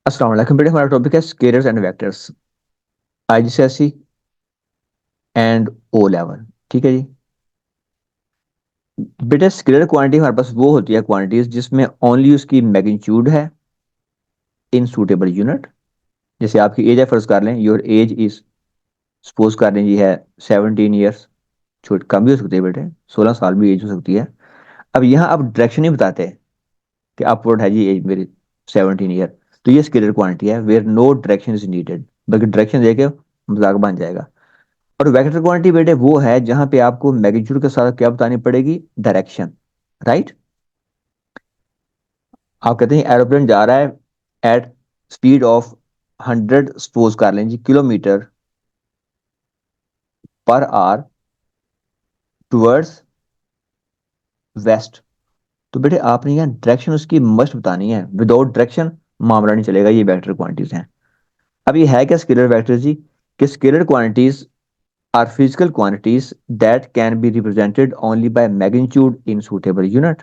अस्सलाम वालेकुम बेटे, हमारा टॉपिक है scalars and vectors, IGCSE and O level. ठीक है जी बेटे, स्केलर क्वांटिटी हमारे पास वो होती है क्वांटिटीज जिसमें ओनली उसकी मैग्नीट्यूड है इन सूटेबल यूनिट। जैसे आपकी एज है, फर्ज कर लें योर एज इज, सपोज कर लें जी है 17 ईयर्स। छोट कम भी हो सकती है बेटे, 16 साल भी एज हो सकती है। अब यहाँ आप डायरेक्शन नहीं बताते कि अपवर्ड है जी एज मेरी 17 ईयर, तो ये स्केलर क्वांटिटी है where no direction is needed, बल्कि डायरेक्शन देके मजाक बन जाएगा। और वेक्टर क्वांटिटी बेटे वो है जहां पे आपको मैग्नीट्यूड के साथ क्या बतानी पड़ेगी, डायरेक्शन। राइट। आप कहते हैं एरोप्लेन जा रहा है एट स्पीड ऑफ 100, सपोज कर लें जी, kilometre per hour towards west. तो बेटे आपने यहाँ डायरेक्शन उसकी मस्ट बतानी है, विदाउट डायरेक्शन मामला नहीं चलेगा। ये वेक्टर क्वांटिटीज हैं। अब ये है क्या स्केलर वेक्टर जी, कि scalar quantities are physical quantities that can be represented only by magnitude in suitable unit.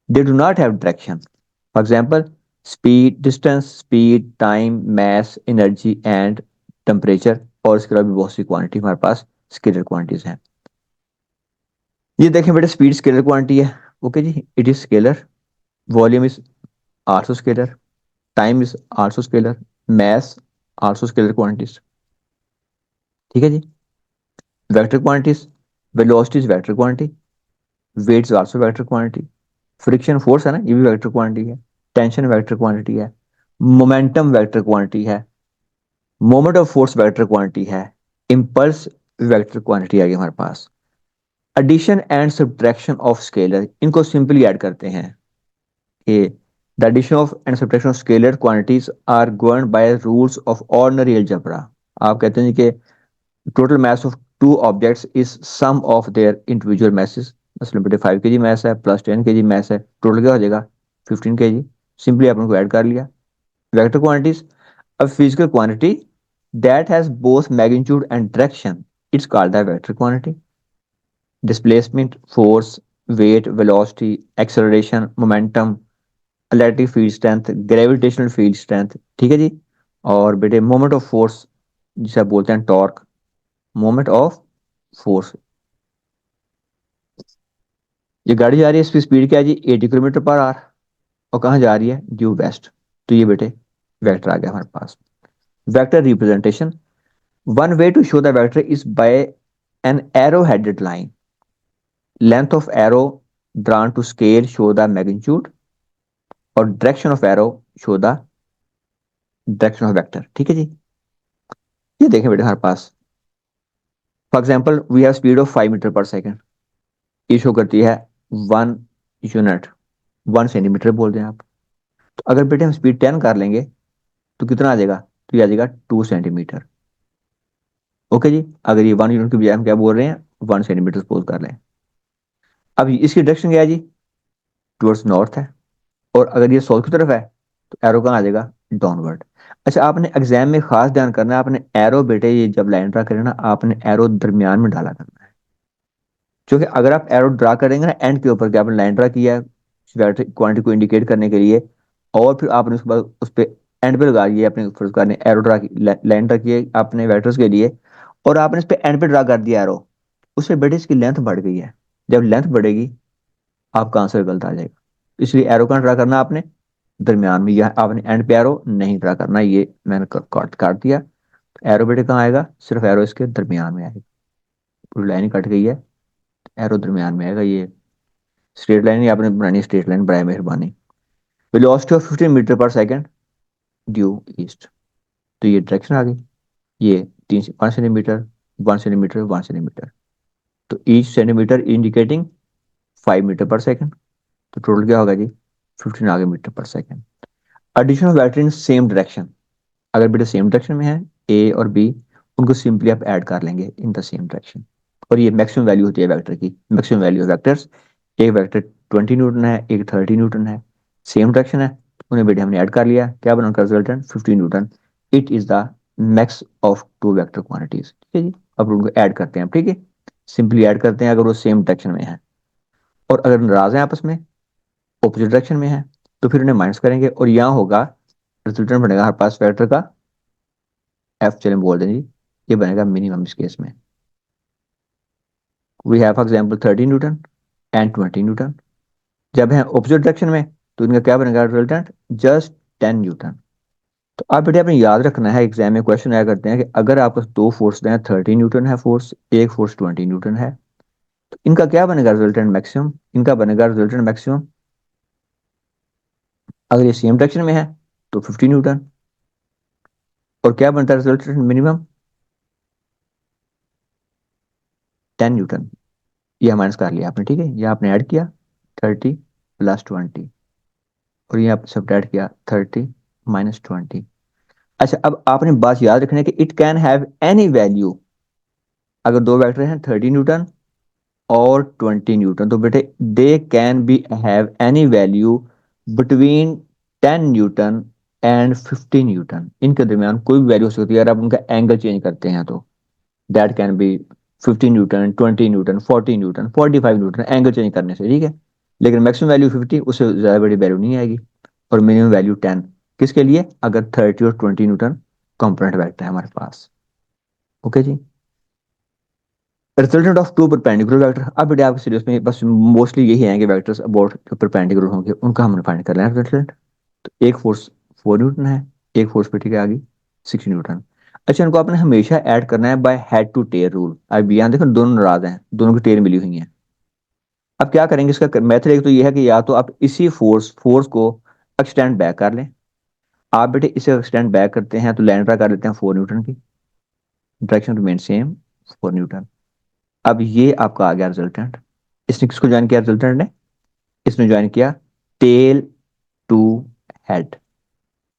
They do not have direction. For example, speed, distance, speed, time, mass, energy and temperature, और इसके अलावा भी बहुत सी quantity हमारे पास scalar quantities हैं। ये देखें बेटे, स्पीड स्केलर क्वांटिटी है। ओके जी, it is scalar. Volume is also scalar. Time is also scalar. mass also scalar quantities. ठीक है जी। Vector quantities, velocity is vector quantity, weight is also vector quantity, friction force है ना, ये भी वेक्टर क्वांटिटी है, टेंशन वेक्टर क्वांटिटी है, मोमेंटम वेक्टर क्वांटिटी है, moment of force vector quantity है, इम्पल्स वेक्टर क्वांटिटी आ गई हमारे पास। Addition and subtraction of scalar, इनको सिंपली ऐड करते हैं कि the addition of and subtraction of scalar quantities are governed by rules of ordinary algebra. आप कहते हैं कि total mass of two objects is sum of their individual masses। मसलन बेटे 5 kg मास है प्लस 10 kg मास है, टोटल क्या हो जाएगा 15 kg। सिंपली आपने को ऐड कर लिया। Vector quantities, a physical quantity that has both magnitude and direction, it's called the vector quantity. Displacement, force, weight, velocity, acceleration, momentum, electric field strength, gravitational field strength. ठीक है जी। और बेटे moment of force, जिसे आप बोलते हैं torque, moment of force. ये गाड़ी जा रही है, इसकी स्पीड क्या है जी 80 किलोमीटर पर आवर, और कहाँ जा रही है, ड्यू वेस्ट। तो ये बेटे वेक्टर आ गया हमारे पास। Vector representation, one way to show the vector is by an arrow headed line, length of arrow drawn to scale show the magnitude, और direction of arrow show the direction of vector. ठीक है जी। ये देखें बेटे हमारे पास, for example we have speed of 5 metre पर सेकेंड, ये शो करती है 1 यूनिट, 1 सेंटीमीटर बोल दें आप। तो अगर बेटे हम स्पीड 10 कर लेंगे तो कितना आ जाएगा, तो ये आ जाएगा 2 सेंटीमीटर। ओके जी। अगर ये 1 यूनिट की बजाय हम क्या बोल रहे हैं, 1 सेंटीमीटर सपोज कर लें। अब इसकी डायरेक्शन क्या है जी, टुवर्ड्स नॉर्थ है। और अगर ये साउथ की तरफ है तो एरो कहाँ आ जाएगा, डाउनवर्ड। अच्छा, आपने एग्जाम में खास ध्यान करना है, आपने एरो बेटे ये जब लाइन ड्रा करें ना, आपने एरो दरमियान में डाला करना है। क्योंकि अगर आप एरो ड्रा करेंगे ना एंड के ऊपर, कि आपने लाइन ड्रा किया है क्वांटिटी को इंडिकेट करने के लिए, और फिर आपने उसके बाद उस पर एंड पे लगा दिए, अपने फर्ज करने एरो ड्रा की लाइन ड्रा की है आपने वेक्टर्स के लिए, और आपने इस पे एंड पे ड्रा कर दिया एरो, उससे बेटे इसकी लेंथ बढ़ गई है। जब लेंथ बढ़ेगी आपका आंसर गलत आ जाएगा। इसलिए एरो कहाँ ड्रा करना आपने, दरमियान में। यह आपने एंड पे एरो नहीं ड्रा करना, ये मैंने काट काट दिया। एरो बेटे कहाँ आएगा, सिर्फ एरो इसके दरमियान में आएगा। पूरी लाइन कट गई है, एरो दरमियान में आएगा। ये स्ट्रेट लाइन ही आपने बनानी, स्ट्रेट लाइन बराए मेहरबानी। वेलोसिटी ऑफ 15 मीटर पर सेकेंड ड्यू ईस्ट, तो ये डायरेक्शन आ गई। ये 1 सेंटीमीटर, 1 सेंटीमीटर, 1 सेंटीमीटर, तो ईच सेंटीमीटर इंडिकेटिंग 5 मीटर पर सेकेंड। तो टोटल क्या होगा जी, 15 आ गए मीटर पर second. Addition of vector in same direction, अगर बेटा सेम डायरेक्शन में है ए और बी, उनको सिंपली आप ऐड कर लेंगे इन द सेम डायरेक्शन। और ये मैक्सिमम वैल्यू होती है वेक्टर की, मैक्सिमम वैल्यू ऑफ वेक्टर्स। एक वेक्टर 20 न्यूटन है, एक 30 न्यूटन है, सेम डायरेक्शन है, उन्हें बेटे हमने ऐड कर लिया, क्या बना उनका resultant 15 newton. It is the max of two vector quantities. ठीक है जी। अब उनको ऐड करते हैं, ठीक है। सिंपली ऐड करते हैं अगर वो सेम डायरेक्शन में है, और अगर नाराज हैं आपस में, ऑपोजिट डायरेक्शन में है, तो फिर उन्हें माइनस करेंगे और यहाँ होगा, रिजल्टेंट बनेगा हमारे पास वेक्टर का एफ, चलें बोल दें जी, ये बनेगा मिनिमम इस केस में। We have example 30 newton and 20 newton. जब है ऑपोजिट डायरेक्शन में तो इनका क्या बनेगा रिजल्टेंट, जस्ट 10 न्यूटन। तो आप बेटे आपने याद रखना है, एग्जाम में क्वेश्चन आया करते हैं कि अगर आपको दो फोर्स दें, 30 न्यूटन है फोर्स, एक फोर्स 20 न्यूटन है, तो इनका क्या बनेगा रिजल्टेंट मैक्सिमम, इनका बनेगा रिजल्टेंट मैक्सिमम, अगर ये सेम डायरेक्शन में है तो 50 न्यूटन, और क्या बनता है रिजल्टेंट मिनिमम, 10 न्यूटन। ये माइनस कर लिया आपने, ठीक है, ये आपने ऐड किया 30 + 20, और ये आपने सब्ट्रैक्ट किया 30 - 20। अच्छा, अब आपने बात याद रखनी है कि it can have any value, अगर दो वेक्टर हैं 30 न्यूटन और 20 न्यूटन, तो बेटे they can be have any value between 10 Newton and 50 Newton, इनके दरमियान कोई भी वैल्यू हो सकती है अगर आप उनका एंगल चेंज करते हैं तो। That can be 15 Newton, 20 Newton, 40 Newton, 45 Newton, angle change करने से, ठीक है। लेकिन मैक्सिमम वैल्यू 50, उससे ज़्यादा बड़ी वैल्यू नहीं आएगी, और मिनिमम वैल्यू 10, किसके लिए, अगर 30 और 20 न्यूटन कंपोनेंट वेक्टर है हमारे पास। ओके जी। Resultant of two perpendicular vector, अब बेटे आपके सीरीज में बस मोस्टली यही है कि वेक्टर्स अबाउट परपेंडिकुलर होंगे, उनका हम फाइंड कर लें रिजल्टेंट। तो एक फोर्स 4 न्यूटन है, एक फोर्स पे ठीक है आगे 6 न्यूटन। अच्छा, इनको आपने हमेशा ऐड करना है by head to tail rule. अब यहाँ देखो दोनों नाराज हैं, दोनों की टेल मिली हुई है। अब क्या करेंगे, इसका मेथड एक तो ये है कि या तो आप इसी फोर्स फोर्स को एक्सटेंड बैक कर लें। आप बेटे इसे एक्सटेंड बैक करते हैं तो लाइन ड्रा कर लेते हैं 4 न्यूटन की, डायरेक्शन रिमेन सेम, 4 न्यूटन। अब ये आपका आ गया रिजल्टेंट। इसने किसको ज्वाइन किया रिजल्टेंट ने, इसने ज्वाइन किया टेल टू हेड।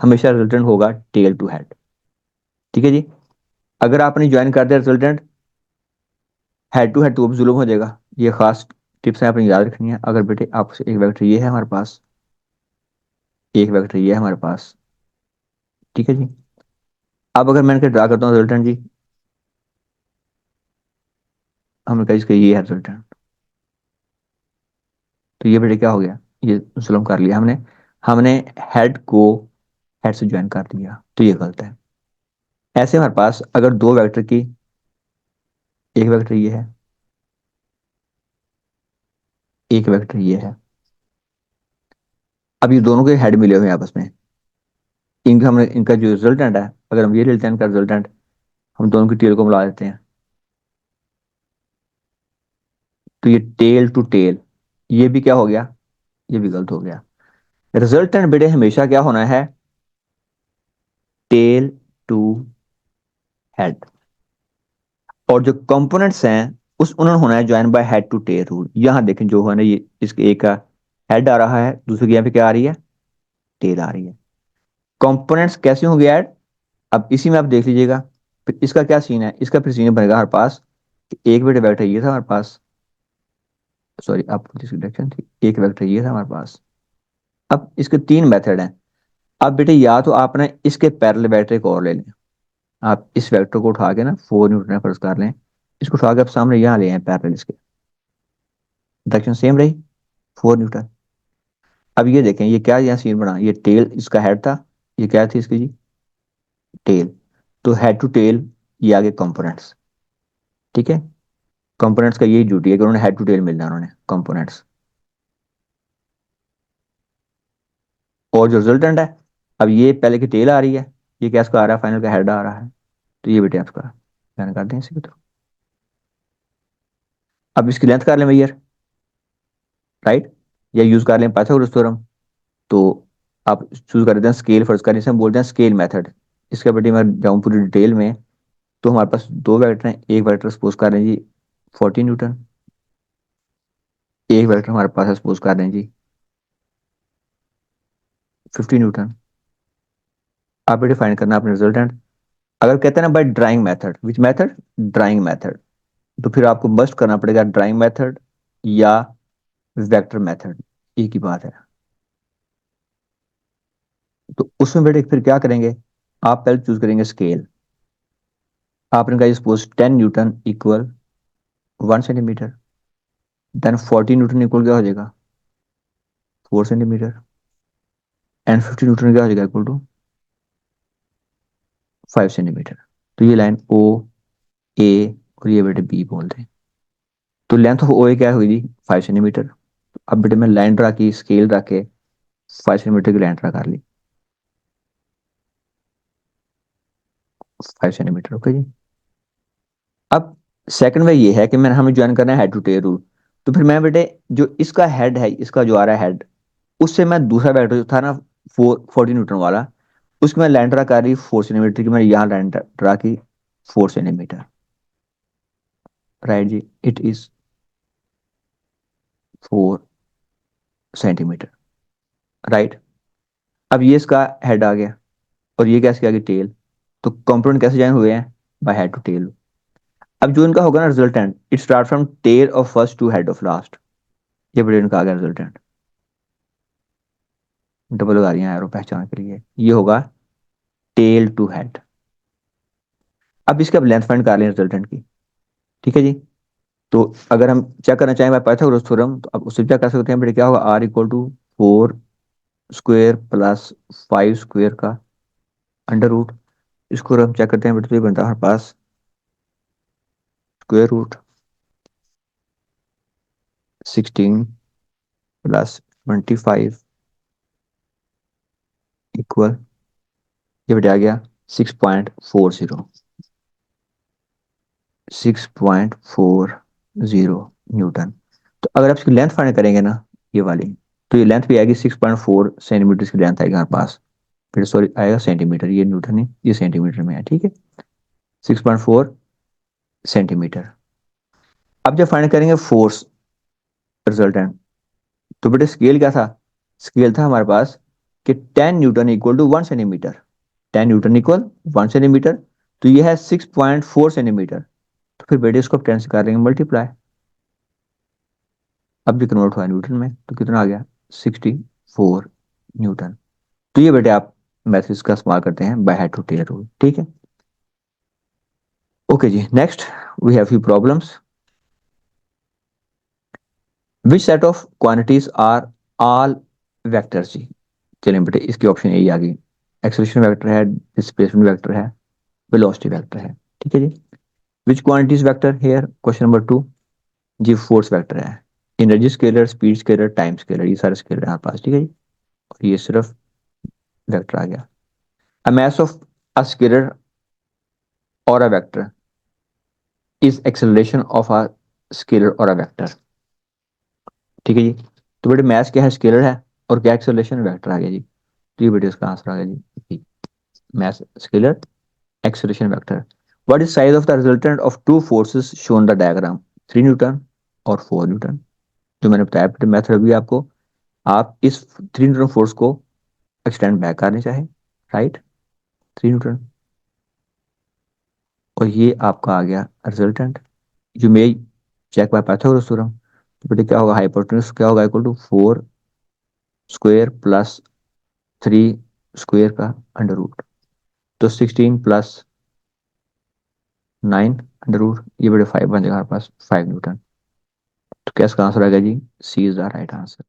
हमेशा रिजल्टेंट होगा टेल टू हेड, ठीक है जी। अगर आपने ज्वाइन कर दिया रिजल्टेंट हेड टू हेड तो वो भी जुल्म हो जाएगा। ये खास टिप्स है, आपने याद रखनी है। अगर बेटे आपसे एक वेक्टर ये है हमारे पास, एक वेक्टर ये है हमारे पास, ठीक है जी। अब अगर मैंने ड्रा करता हूँ रिजल्टेंट जी, हमने कहा इसका ये है रिजल्टेंट, तो ये बेटे क्या हो गया, ये जुल्म कर लिया हमने, हमने हेड को हेड से ज्वाइन कर दिया, तो ये गलत है। ऐसे हमारे पास अगर दो वेक्टर की, एक वेक्टर ये है, एक वेक्टर ये है, अब ये दोनों के हेड मिले हुए हैं आपस में, इनका हमने इनका जो रिजल्टेंट है, अगर हम ये लेते हैं इनका रिजल्टेंट, हम दोनों की टेल को मिला देते हैं, तो ये टेल टू टेल, ये भी क्या हो गया, ये भी गलत हो गया। रिजल्टेंट बेटे हमेशा क्या होना है, टेल टू हेड, और जो कंपोनेंट्स हैं उस उन्होंने होना है join by head to tail rule. यहां देखें जो है ना, ये इसके एक का हेड आ रहा है, दूसरे की यहाँ पे क्या आ रही है, टेल आ रही है। कंपोनेंट्स कैसे होंगे ऐड, अब इसी में आप देख लीजिएगा। फिर इसका क्या सीन है, इसका फिर सीन बनेगा हमारे पास कि एक बेटे वेक्टर ये था हमारे पास, सॉरी आप जिसकी डायरेक्शन थी, एक वेक्टर ये था हमारे पास। अब इसके तीन मेथड हैं। अब बेटे या तो आपने इसके पैरेलल वेक्टर एक और ले लें, आप इस वेक्टर को उठा के ना 4 न्यूटन फर्ज कर लें, इसको उठा के आप सामने यहाँ ले आए पैरेलल, इसके डायरेक्शन सेम रही 4 न्यूटन। अब ये देखें ये क्या यहाँ सीन बना, ये टेल इसका हेड था, ये क्या थी इसकी जी, टेल। तो हेड टू टेल, ये आगे कंपोनेंट्स, ठीक है। कंपोनेंट्स का यही ड्यूटी है कि उन्होंने हेड टू टेल मिलना है, उन्होंने कंपोनेंट्स। और जो रिजल्टेंट है, अब ये पहले की टेल आ रही है, ये क्या इसका आ रहा है, फाइनल का हेड आ रहा है, तो ये बेटे आपका प्लान कर दें इसी के थ्रू। अब इसकी लेंथ कर लें मैयर, राइट, या यूज कर लें पाइथागोरस थ्योरम। तो आप चूज कर देते हैं स्केल, फर्स्ट का, जिसे हम बोलते हैं स्केल मेथड। इसका बेटे मैं जाऊँ पूरी डिटेल में, तो हमारे पास दो वेक्टर हैं, एक वेक्टर सपोज कर रहे हैं जी 40 न्यूटन, एक वेक्टर हमारे पास सपोज कर रहे हैं जी 50 न्यूटन। आप बेटे फाइंड करना अपने रिजल्टेंट। अगर कहते हैं ना by drawing method, which method, drawing method, तो फिर आपको मस्ट करना पड़ेगा ड्राइंग मेथड या वेक्टर मेथड, एक ही बात है। तो उसमें बेटे फिर क्या करेंगे, आप पहले चूज करेंगे स्केल। आपने कहा suppose 10 newton equal 1 centimetre, then 40 newton equal क्या हो जाएगा, 4 सेंटीमीटर, एंड 50 न्यूटन क्या हो जाएगा, इक्वल टू 5 सेंटीमीटर। तो ये लाइन ओ ए और ये बेटे बी बोलते हैं। तो लेंथ ऑफ ओ ए क्या हुई जी, 5 सेंटीमीटर। अब बेटे मैं लाइन ड्रा की, स्केल रख के 5 सेंटीमीटर की लाइन ड्रा कर ली, 5 सेंटीमीटर, ओके जी। अब सेकंड वे ये है कि मैंने हमें ज्वाइन करना है हेड टू टेल रूल। तो फिर मैं बेटे जो इसका हेड है, इसका जो आ रहा है हेड, उससे मैं दूसरा वेक्टर जो था ना 40 न्यूटन वाला, उसकी मैं लाइन ड्रा कर रही 4 सेंटीमीटर की, मैं यहाँ लाइन ड्रा की 4 सेंटीमीटर, राइट जी, इट इज 4 सेंटीमीटर, राइट। अब ये इसका हेड आ गया और ये कैसे आ गई, टेल। तो कंपोनेंट कैसे ज्वाइन हुए हैं, बाय हेड टू टेल। अब जो इनका होगा ना resultant, it start from tail of first to head of last. ये बड़े इनका आ गया रिजल्टेंट, डबल लगा रही है एरो पहचान के लिए, ये होगा टेल टू हेड। अब इसके अब लेंथ फाइंड कर लें रिजल्टेंट की, ठीक है जी। तो अगर हम चेक करना चाहें बाय पाइथागोरस थ्योरम, तो अब उससे क्या कर सकते हैं बेटे, क्या होगा, R equal to 4 square plus 5 square का अंडर रूट। इसको अगर हम चेक करते हैं बेटे, तो ये बनता है हमारे पास स्क्वायर रूट 16 + 25 इक्वल, ये बेटे आ गया 6.40, 6.40 न्यूटन। तो अगर आप इसकी लेंथ फाइंड करेंगे ना, ये वाली, तो ये लेंथ भी आएगी 6.4 सेंटीमीटर की लेंथ आएगी हमारे पास। फिर सॉरी आएगा सेंटीमीटर, ये न्यूटन है, ये सेंटीमीटर में है, ठीक है। 6.4 सेंटीमीटर। अब जब फाइंड करेंगे फोर्स रिजल्टेंट, तो बेटे स्केल क्या था, स्केल था हमारे पास कि 10 newton equal to 1 centimetre, 10 newton equal 1 centimetre. तो ये है 6.4 सेंटीमीटर। तो फिर बेटे इसको 10 से कर लेंगे मल्टीप्लाई। अब भी कन्वर्ट हुआ न्यूटन में, तो कितना आ गया, 64 न्यूटन। तो ये बेटे आप मैथड्स का इस्तेमाल करते हैं by head to tail rule, ठीक है। ओके जी, next we have few problems. Which set of quantities are all vectors जी। चलिए बेटे इसकी ऑप्शन यही आ गई, एक्सेलरेशन वेक्टर है, डिस्प्लेसमेंट वेक्टर है, वेलोसिटी वेक्टर है, ठीक है जी। Which quantities vector here, question number 2 जी, फोर्स वेक्टर है, energy scalar, speed scalar, time scalar, ये सारे स्केलर है हमारे पास, ठीक है जी। और ये सिर्फ वेक्टर आ गया। अ mass of a scalar or a vector is acceleration of a scalar or a vector, ठीक है जी। तो बेटे मैथ क्या है, स्केलर है, और क्या एक्सेलरेशन, वेक्टर आ गया जी। तो ये बेटे इसका आंसर आ गया जी, mass scalar acceleration vector. What is size of the resultant of two forces shown the diagram, 3 newton और 4 न्यूटन। जो मैंने बताया बेटे मैथड भी आपको, आप इस 3 न्यूटन फोर्स को एक्सटेंड बैक करने चाहे, राइट, 3 न्यूटन, और ये आपका आ गया resultant. You may check by Pythagoras theorem. तो बेटे क्या होगा, हाइपोटेन्यूस क्या होगा, equal to 4 square plus 3 square का अंडर रूट। तो 16 + 9 अंडर रूट, ये बेटे 5 बन जाएगा हमारे पास, 5 न्यूटन। तो क्या इसका आंसर आएगा जी, सी इज द राइट आंसर।